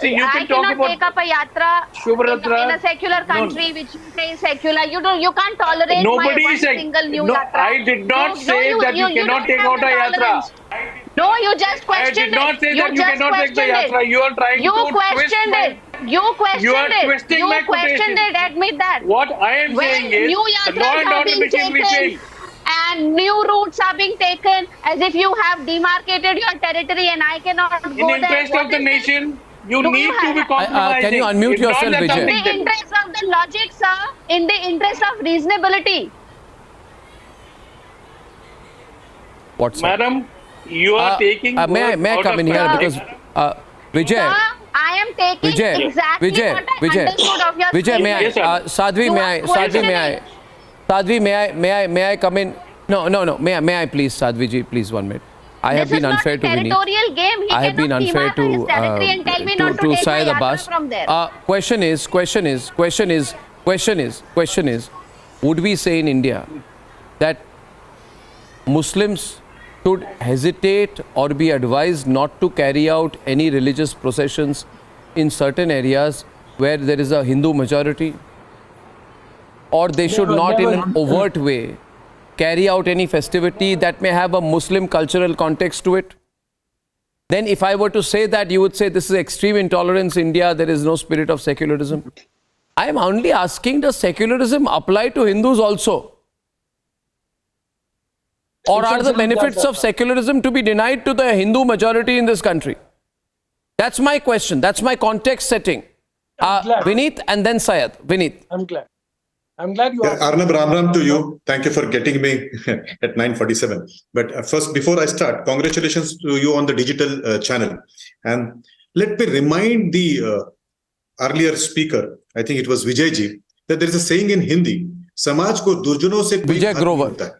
[SPEAKER 15] See, you
[SPEAKER 13] I
[SPEAKER 15] can talk
[SPEAKER 13] cannot
[SPEAKER 15] about
[SPEAKER 13] take up a yatra in a secular country which you say is secular. You can't tolerate
[SPEAKER 15] Nobody
[SPEAKER 13] one
[SPEAKER 15] is saying,
[SPEAKER 13] single new
[SPEAKER 15] no,
[SPEAKER 13] yatra.
[SPEAKER 15] I did not say that you cannot
[SPEAKER 13] don't
[SPEAKER 15] take
[SPEAKER 13] have
[SPEAKER 15] out
[SPEAKER 13] the
[SPEAKER 15] a yatra.
[SPEAKER 13] tolerance. No, you just
[SPEAKER 15] I
[SPEAKER 13] questioned
[SPEAKER 15] did not say
[SPEAKER 13] it.
[SPEAKER 15] that you cannot take the yatra. You are trying
[SPEAKER 13] You
[SPEAKER 15] to twist
[SPEAKER 13] questioned
[SPEAKER 15] my...
[SPEAKER 13] it. You questioned
[SPEAKER 15] You are
[SPEAKER 13] it.
[SPEAKER 15] twisting
[SPEAKER 13] You
[SPEAKER 15] my
[SPEAKER 13] questioned
[SPEAKER 15] quotation.
[SPEAKER 13] it. Admit that.
[SPEAKER 15] What I am
[SPEAKER 13] When
[SPEAKER 15] saying is,
[SPEAKER 13] new
[SPEAKER 15] the law
[SPEAKER 13] yatras
[SPEAKER 15] and
[SPEAKER 13] are
[SPEAKER 15] order
[SPEAKER 13] being
[SPEAKER 15] machinery
[SPEAKER 13] taken
[SPEAKER 15] failed.
[SPEAKER 13] and new routes are being taken as if you have demarcated your territory and I cannot go
[SPEAKER 15] In
[SPEAKER 13] there.
[SPEAKER 15] the interest
[SPEAKER 13] What
[SPEAKER 15] of the
[SPEAKER 13] is this?
[SPEAKER 15] nation, you
[SPEAKER 13] Do
[SPEAKER 15] need
[SPEAKER 13] you
[SPEAKER 15] to be
[SPEAKER 13] have-
[SPEAKER 15] compromising.
[SPEAKER 2] Can you unmute
[SPEAKER 15] It's not
[SPEAKER 2] yourself,
[SPEAKER 15] that
[SPEAKER 2] Vijay?
[SPEAKER 15] something
[SPEAKER 13] In the
[SPEAKER 15] that-
[SPEAKER 13] interest of the logic, sir, in the interest of reasonability.
[SPEAKER 2] What's that?
[SPEAKER 15] Madam, you are taking...
[SPEAKER 2] May I
[SPEAKER 15] words
[SPEAKER 2] come
[SPEAKER 15] out
[SPEAKER 2] in
[SPEAKER 15] of
[SPEAKER 2] here,
[SPEAKER 15] context.
[SPEAKER 2] because Vijay,
[SPEAKER 13] Sir, I am taking
[SPEAKER 2] Vijay,
[SPEAKER 13] exactly
[SPEAKER 2] Vijay,
[SPEAKER 13] what I
[SPEAKER 2] Vijay,
[SPEAKER 13] understood of your
[SPEAKER 2] Vijay, may I,
[SPEAKER 15] Yes, sir.
[SPEAKER 2] Sadhvi,
[SPEAKER 13] You
[SPEAKER 2] may
[SPEAKER 13] are
[SPEAKER 2] I, Sadhvi, may I come in? No, may I please, Sadhvi ji, please 1 minute. I have been unfair to Vineet.
[SPEAKER 13] Territorial game. He
[SPEAKER 2] I have been
[SPEAKER 13] cannot
[SPEAKER 2] unfair
[SPEAKER 13] demark his territory and tell me not to take
[SPEAKER 2] Syed
[SPEAKER 13] my
[SPEAKER 2] Abbas.
[SPEAKER 13] yatra from there.
[SPEAKER 2] Question is, would we say in India that Muslims should hesitate or be advised not to carry out any religious processions in certain areas where there is a Hindu majority? Or they should not in an overt way carry out any festivity that may have a Muslim cultural context to it? Then if I were to say that, you would say this is extreme intolerance in India, there is no spirit of secularism. I am only asking, does secularism apply to Hindus also? Or are the benefits of secularism to be denied to the Hindu majority in this country? That's my question. That's my context setting. Vineet and then Syed. Vineet.
[SPEAKER 12] I'm glad you asked.
[SPEAKER 16] Arnab, Ram to you. Thank you for getting me at 9:47. But first, before I start, congratulations to you on the digital channel. And let me remind the earlier speaker, I think it was Vijay ji, that there is a saying in Hindi, समाज को दुर्जनों से कोई घात नहीं होता है.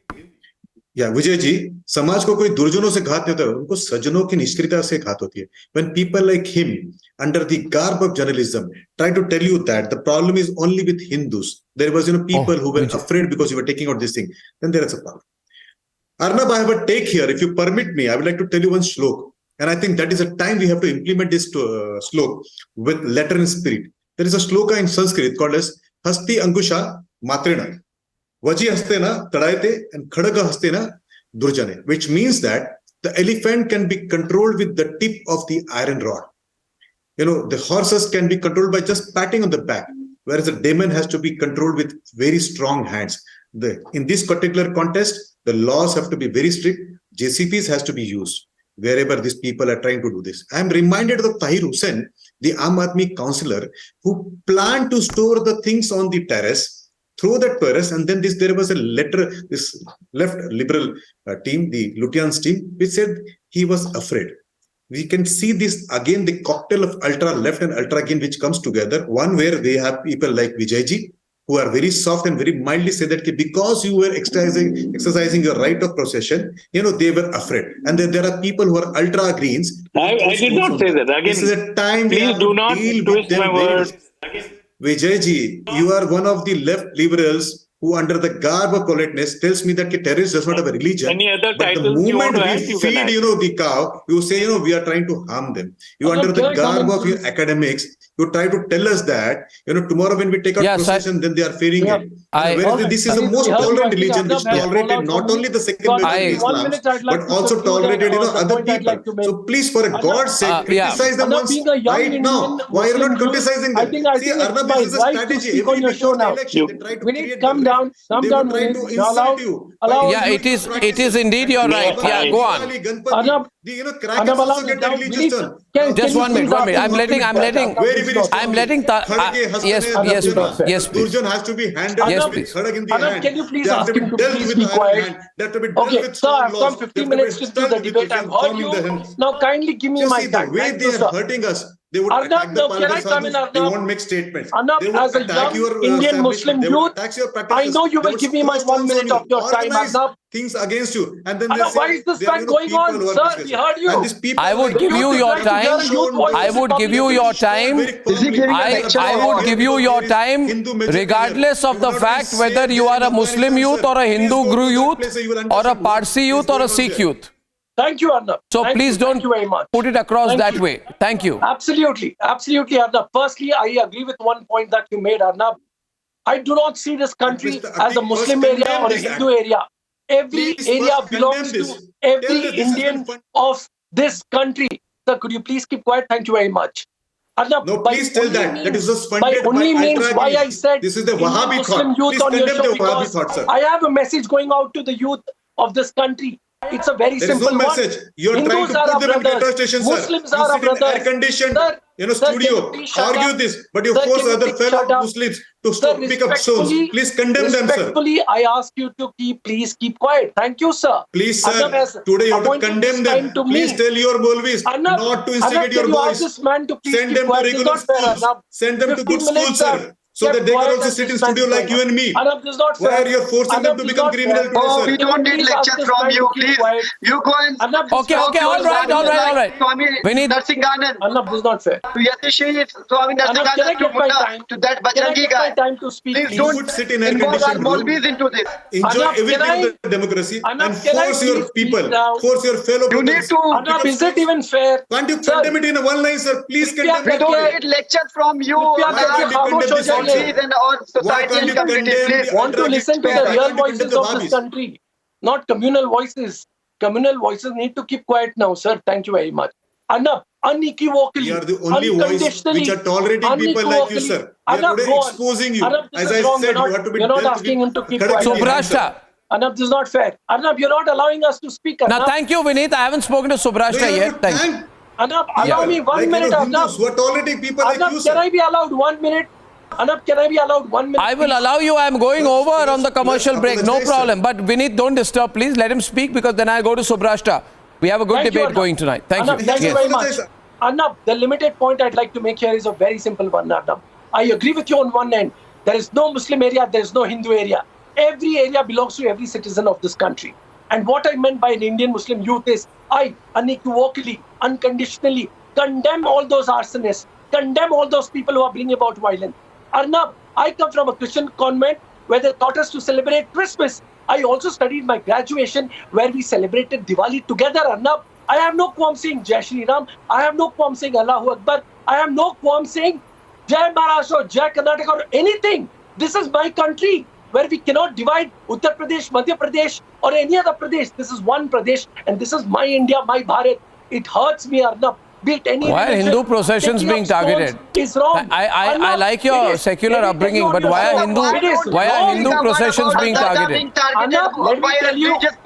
[SPEAKER 16] Yeah, Vijay ji, समाज को कोई दुर्जनों से घात नहीं होता है, उनको सज्जनों की निष्क्रियता से घात होती है. When people like him, under the garb of journalism, try to tell you that the problem is only with Hindus. There was, people who were afraid because you were taking out this thing. Then there is a problem. Arnab, I have a take here. If you permit me, I would like to tell you one shlok. And I think that is a time we have to implement this shlok with letter and spirit. There is a shloka in Sanskrit called as Hasti Angusha Matrena. Vaji hastena tadayate and khadaga hastena durjane, which means that the elephant can be controlled with the tip of the iron rod. The horses can be controlled by just patting on the back, whereas the demon has to be controlled with very strong hands. In this particular contest, the laws have to be very strict. JCPs has to be used wherever these people are trying to do this. I am reminded of Tahir Hussain, the Aam Aadmi councillor, who planned to store the things on the terrace, throw that terrace, and then there was a letter, this left liberal team, the Lutyens team, which said he was afraid. We can see this again, the cocktail of ultra left and ultra again, which comes together. One where they have people like Vijayji, who are very soft and very mildly say that because you were exercising your right of procession, they were afraid. And then there are people who are ultra greens.
[SPEAKER 15] I did not say that. Again,
[SPEAKER 16] this is a time
[SPEAKER 15] please do not twist my words.
[SPEAKER 16] Vijayji, you are one of the left liberals who under the garb of politeness tells me that terrorist does not have a religion.
[SPEAKER 15] Any other
[SPEAKER 16] but the moment we feed, the cow, you say, we are trying to harm them. You under the garb of your academics, you try to tell us that, tomorrow when we take out procession, then they are fearing it. Whereas this is the most tolerant religion which tolerated not only the second Islam, but also tolerated, other people. So please, for God's sake, criticize them once right now. Why are you not criticizing them? See, Arnab, this is a strategy. Every before the election, they try to create
[SPEAKER 12] come down,
[SPEAKER 16] trying to insult you.
[SPEAKER 2] Yeah, it is indeed your right. Yeah, go on.
[SPEAKER 12] Arnab,
[SPEAKER 16] crackers also get a religious turn.
[SPEAKER 2] Just 1 minute. I'm letting. Yes, please.
[SPEAKER 16] Durjan has to be handled with khadak in the hand.
[SPEAKER 12] Can you please ask him to please be quiet? Okay, sir, I've come 15 minutes to do the debate. I've heard you. Now kindly give me my time.
[SPEAKER 16] The way they are hurting us, they would attack the Palgar. They won't make statements.
[SPEAKER 12] Arnab, as a young Indian Muslim youth, I know you will give me my 1 minute of your time, Arnab.
[SPEAKER 16] Things against you, and then
[SPEAKER 12] Arnab, why is this fight going on, sir? We heard you.
[SPEAKER 2] I would give you your time. I would give you your time. I would give you your time, regardless of the fact whether you are a Muslim youth or a Hindu youth or a Parsi youth or a Sikh youth.
[SPEAKER 12] Thank you, Arnab.
[SPEAKER 2] So please don't put it across that way. Thank you.
[SPEAKER 12] Absolutely, Arnab. Firstly, I agree with one point that you made, Arnab. I do not see this country as a Muslim area or a Hindu area. Every area belongs to every Indian of this country. Sir, could you please keep quiet? Thank you very much. Arnab,
[SPEAKER 16] no, please tell that. That is just funded
[SPEAKER 12] by only means why I said
[SPEAKER 16] this is the Wahhabi thought. Please condemn the Wahhabi thought, sir.
[SPEAKER 12] I have a message going out to the youth of this country. It's a very simple
[SPEAKER 16] message. You're
[SPEAKER 12] Hindus
[SPEAKER 16] trying to put them in
[SPEAKER 12] brothers.
[SPEAKER 16] metro stations,
[SPEAKER 12] Muslims
[SPEAKER 16] sir.
[SPEAKER 12] are our brothers.
[SPEAKER 16] Air-conditioned, studio. Argue this, but you force other fellow Muslims to pick up stones. Please condemn them, sir.
[SPEAKER 12] Respectfully, I ask you to please keep quiet. Thank you, sir.
[SPEAKER 16] Please, sir. Today you have to condemn them. Please tell your Molvis not to instigate your boys. Send them to regular schools. Send them to good schools, sir. so that they can also sit in studio like you and me.
[SPEAKER 12] Arnab, this is not fair.
[SPEAKER 16] Why are you forcing them to become criminal today,
[SPEAKER 17] Oh,
[SPEAKER 16] sir?
[SPEAKER 17] we don't need lecture from you, please. You go and
[SPEAKER 12] Okay,
[SPEAKER 17] talk your
[SPEAKER 12] all right.
[SPEAKER 17] Swami Narsinganan.
[SPEAKER 12] Arnab, this is not fair.
[SPEAKER 17] To Yatishi Swami
[SPEAKER 12] Arnab, can I
[SPEAKER 17] Narsinganan,
[SPEAKER 12] get my time?
[SPEAKER 17] to that
[SPEAKER 12] Can I
[SPEAKER 17] Bajrangi
[SPEAKER 12] get
[SPEAKER 17] guy.
[SPEAKER 12] my time to speak,
[SPEAKER 17] Please
[SPEAKER 12] please?
[SPEAKER 17] don't
[SPEAKER 16] Sit in air
[SPEAKER 17] involve our
[SPEAKER 16] conditioned room.
[SPEAKER 17] Maulvis into this.
[SPEAKER 16] Enjoy
[SPEAKER 12] Arnab,
[SPEAKER 16] everything of the democracy and
[SPEAKER 12] can I
[SPEAKER 16] force your
[SPEAKER 12] please
[SPEAKER 16] people,
[SPEAKER 12] speak now?
[SPEAKER 16] force your fellow
[SPEAKER 17] You need
[SPEAKER 16] voters.
[SPEAKER 17] to.
[SPEAKER 12] Arnab, is it even fair?
[SPEAKER 16] Can't you condemn it in a one line, sir? Please condemn
[SPEAKER 17] We
[SPEAKER 16] it.
[SPEAKER 17] don't need lectures from you
[SPEAKER 12] Why
[SPEAKER 17] on
[SPEAKER 12] can't you
[SPEAKER 17] our
[SPEAKER 12] condemn this
[SPEAKER 17] societies and our
[SPEAKER 16] Why
[SPEAKER 17] society
[SPEAKER 16] can't
[SPEAKER 17] and
[SPEAKER 16] you
[SPEAKER 17] community.
[SPEAKER 16] condemn
[SPEAKER 17] Please.
[SPEAKER 16] the
[SPEAKER 12] Want to listen to the
[SPEAKER 16] Why
[SPEAKER 12] real
[SPEAKER 16] can't you
[SPEAKER 12] voices
[SPEAKER 16] condemn the
[SPEAKER 12] of this
[SPEAKER 16] Wahhabis?
[SPEAKER 12] country, not communal voices. Communal voices need to keep quiet now, sir. Thank you very much. Arnab, unequivocally,
[SPEAKER 16] We are the only voice which are tolerating people like you, sir. We are
[SPEAKER 12] Arnab,
[SPEAKER 16] today
[SPEAKER 12] go on.
[SPEAKER 16] exposing you.
[SPEAKER 12] Arnab, this
[SPEAKER 16] As
[SPEAKER 12] is
[SPEAKER 16] I
[SPEAKER 12] wrong.
[SPEAKER 16] said,
[SPEAKER 12] You're
[SPEAKER 16] you have to be
[SPEAKER 12] not
[SPEAKER 16] dealt
[SPEAKER 12] asking
[SPEAKER 16] with
[SPEAKER 12] him to keep
[SPEAKER 16] Khadak
[SPEAKER 12] quiet.
[SPEAKER 16] Singh.
[SPEAKER 2] Subrashta.
[SPEAKER 12] Arnab, this is not fair. Arnab, you're not allowing us to speak. Arnab.
[SPEAKER 2] Now, thank you, Vineet. I haven't spoken to Subrashta yet. Thank you.
[SPEAKER 12] Arnab, allow me 1 minute, Arnab.
[SPEAKER 16] Hindus who are tolerating people like
[SPEAKER 12] Arnab,
[SPEAKER 16] you,
[SPEAKER 12] can
[SPEAKER 16] sir.
[SPEAKER 12] I be allowed 1 minute? Arnab, can I be allowed 1 minute?
[SPEAKER 2] I will allow you. I am going over on the commercial break. No problem. But Vineet, don't disturb, please. Let him speak because then I go to Subrashta. We have a good
[SPEAKER 12] Thank you,
[SPEAKER 2] debate
[SPEAKER 12] Arnab.
[SPEAKER 2] going tonight. Thank
[SPEAKER 12] Arnab,
[SPEAKER 2] you.
[SPEAKER 12] thank you
[SPEAKER 2] Yes.
[SPEAKER 12] very much. Arnab, the limited point I'd like to make here is a very simple one, Arnab. I agree with you on one end. There is no Muslim area, there is no Hindu area. Every area belongs to every citizen of this country. And what I meant by an Indian Muslim youth is I unequivocally, unconditionally condemn all those arsonists, condemn all those people who are bringing about violence. Arnab, I come from a Christian convent where they taught us to celebrate Christmas. I also studied my graduation where we celebrated Diwali together, Arnab. I have no qualm saying Jai Shri Ram. I have no qualm saying Allahu Akbar. I have no qualm saying Jai Maharashtra or Jai Karnataka or anything. This is my country where we cannot divide Uttar Pradesh, Madhya Pradesh or any other Pradesh. This is one Pradesh and this is my India, my Bharat. It hurts me, Arnab. Be it any
[SPEAKER 2] Why are
[SPEAKER 12] religion,
[SPEAKER 2] Hindu processions
[SPEAKER 12] taking
[SPEAKER 2] being
[SPEAKER 12] up stones
[SPEAKER 2] targeted?
[SPEAKER 12] Is wrong.
[SPEAKER 2] I
[SPEAKER 12] Arnab,
[SPEAKER 2] like your
[SPEAKER 12] it is-
[SPEAKER 2] secular
[SPEAKER 12] it is
[SPEAKER 2] upbringing,
[SPEAKER 12] on
[SPEAKER 2] but
[SPEAKER 12] your
[SPEAKER 2] why are
[SPEAKER 12] show. It is wrong.
[SPEAKER 2] Hindu processions being targeted?
[SPEAKER 12] Arnab, let me tell you, it is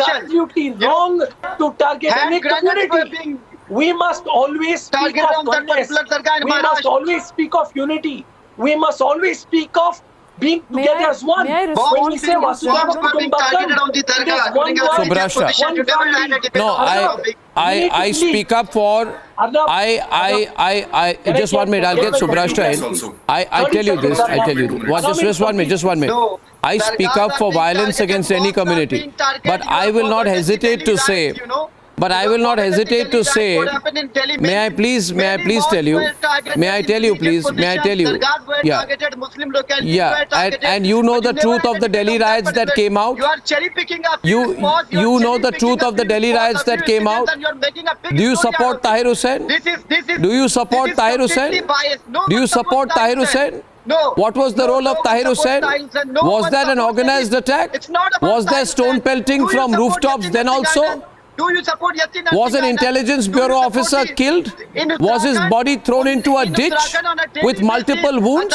[SPEAKER 12] absolutely wrong to target any community. We must always speak of oneness. We must always speak of unity. We must always speak of being together as one.
[SPEAKER 14] may I
[SPEAKER 12] When
[SPEAKER 14] respond
[SPEAKER 12] we
[SPEAKER 14] to
[SPEAKER 12] say
[SPEAKER 14] your
[SPEAKER 12] Vasudhaiva Kutumbakam, it is one word,
[SPEAKER 2] Subrashta.
[SPEAKER 12] one family.
[SPEAKER 2] No, I speak up for. I just 1 minute. I'll get Subrashta in. I tell you this. I tell you this. Just 1 minute. Just 1 minute. I speak up for violence against any community, but I will not hesitate to say. But I will not hesitate to say, may I please tell you, yeah, and you know the truth of the Delhi riots that came out?
[SPEAKER 17] You are cherry picking up.
[SPEAKER 2] You know the truth of the Delhi riots that came out? Do you support Tahir Hussain? Do you support Tahir Hussain? Do you support Tahir Hussain?
[SPEAKER 17] No.
[SPEAKER 2] What was the role of Tahir Hussain? Was that an organized attack? Was there stone pelting from rooftops then also?
[SPEAKER 17] Do you support Yasin?
[SPEAKER 2] Was an intelligence bureau officer killed? Was his body thrown into a ditch with multiple wounds?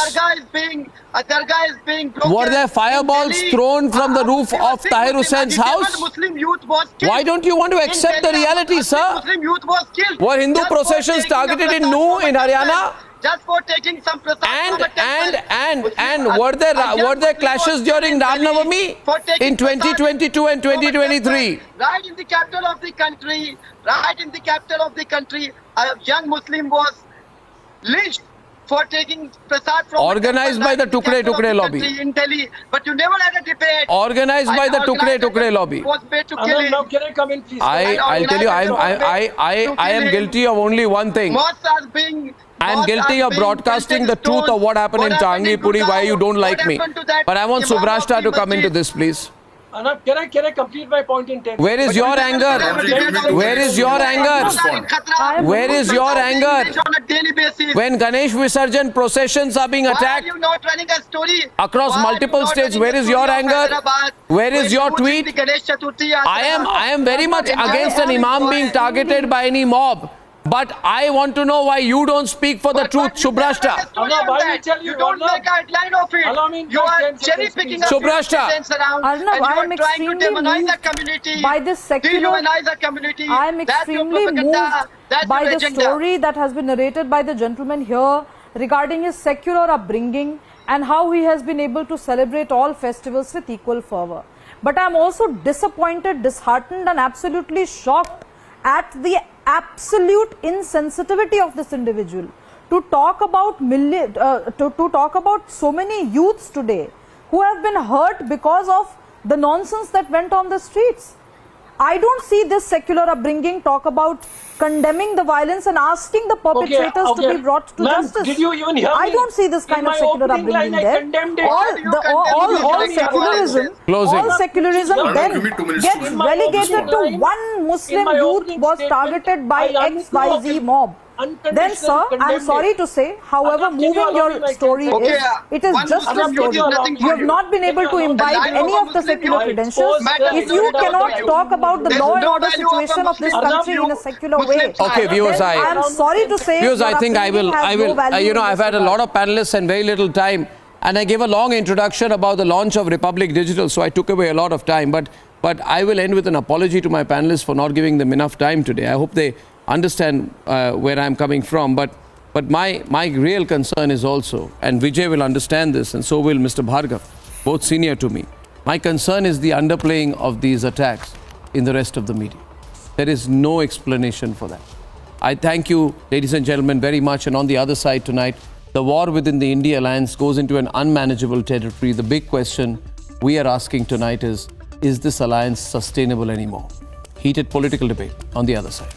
[SPEAKER 2] Were there fireballs thrown from the roof of Tahir Hussain's house? Why don't you want to accept the reality, sir? Were Hindu processions targeted in Nuh in Haryana?
[SPEAKER 17] Just for taking some
[SPEAKER 2] And were there clashes during Ram Navami in 2022 and 2023?
[SPEAKER 17] Right in the capital of the country, a young Muslim was lynched for taking prasad from
[SPEAKER 2] organized by the Tukre lobby.
[SPEAKER 17] In Delhi, but you never had a debate.
[SPEAKER 2] Organized by the Tukre lobby.
[SPEAKER 17] Was made to kill him.
[SPEAKER 12] Now can I come in, please?
[SPEAKER 2] I'll tell you, I am guilty of only one thing. I am guilty of broadcasting the truth of what happened in Jahangirpuri, why you don't like me. But I want Subrashta to come into this, please.
[SPEAKER 12] Anab, can I complete my point in 10?
[SPEAKER 2] Where is your anger? Where is your anger? Where is your anger? When Ganesh Visarjan processions are being attacked across multiple states, where is your anger? Where is your tweet? I am very much against an imam being targeted by any mob. But I want to know why you don't speak for the truth, Subrashta.
[SPEAKER 12] Arnab, I will tell you,
[SPEAKER 17] you don't make a headline of it.
[SPEAKER 12] Allow me
[SPEAKER 17] You are cherry picking up
[SPEAKER 2] Subrashta.
[SPEAKER 14] Arnab, I am extremely moved by this secular. I am extremely moved by the story that has been narrated by the gentleman here regarding his secular upbringing and how he has been able to celebrate all festivals with equal fervor. But I am also disappointed, disheartened, and absolutely shocked at the absolute insensitivity of this individual to talk about to talk about so many youths today who have been hurt because of the nonsense that went on the streets. I don't see this secular upbringing talk about condemning the violence and asking the perpetrators to be brought to justice.
[SPEAKER 12] Did you even hear
[SPEAKER 14] I
[SPEAKER 12] me?
[SPEAKER 14] don't see this kind of secular upbringing there. All secularism then gets relegated to one Muslim youth was targeted by XYZ mob. Then, sir, I'm sorry to say, however moving your story is, it is just a story. You have not been able to imbibe any of the secular credentials. If you cannot talk about the law and order situation of this country in a secular way,
[SPEAKER 2] okay, viewers,
[SPEAKER 14] I'm sorry to say,
[SPEAKER 2] viewers, I think I will, I've had a lot of panelists and very little time, and I gave a long introduction about the launch of Republic Digital, so I took away a lot of time, but I will end with an apology to my panelists for not giving them enough time today. I hope they understand where I'm coming from, but my real concern is also, and Vijay will understand this, and so will Mr. Bhargav, both senior to me. My concern is the underplaying of these attacks in the rest of the media. There is no explanation for that. I thank you, ladies and gentlemen, very much. And on the other side tonight, the war within the India alliance goes into an unmanageable territory. The big question we are asking tonight is this alliance sustainable anymore? Heated political debate on the other side.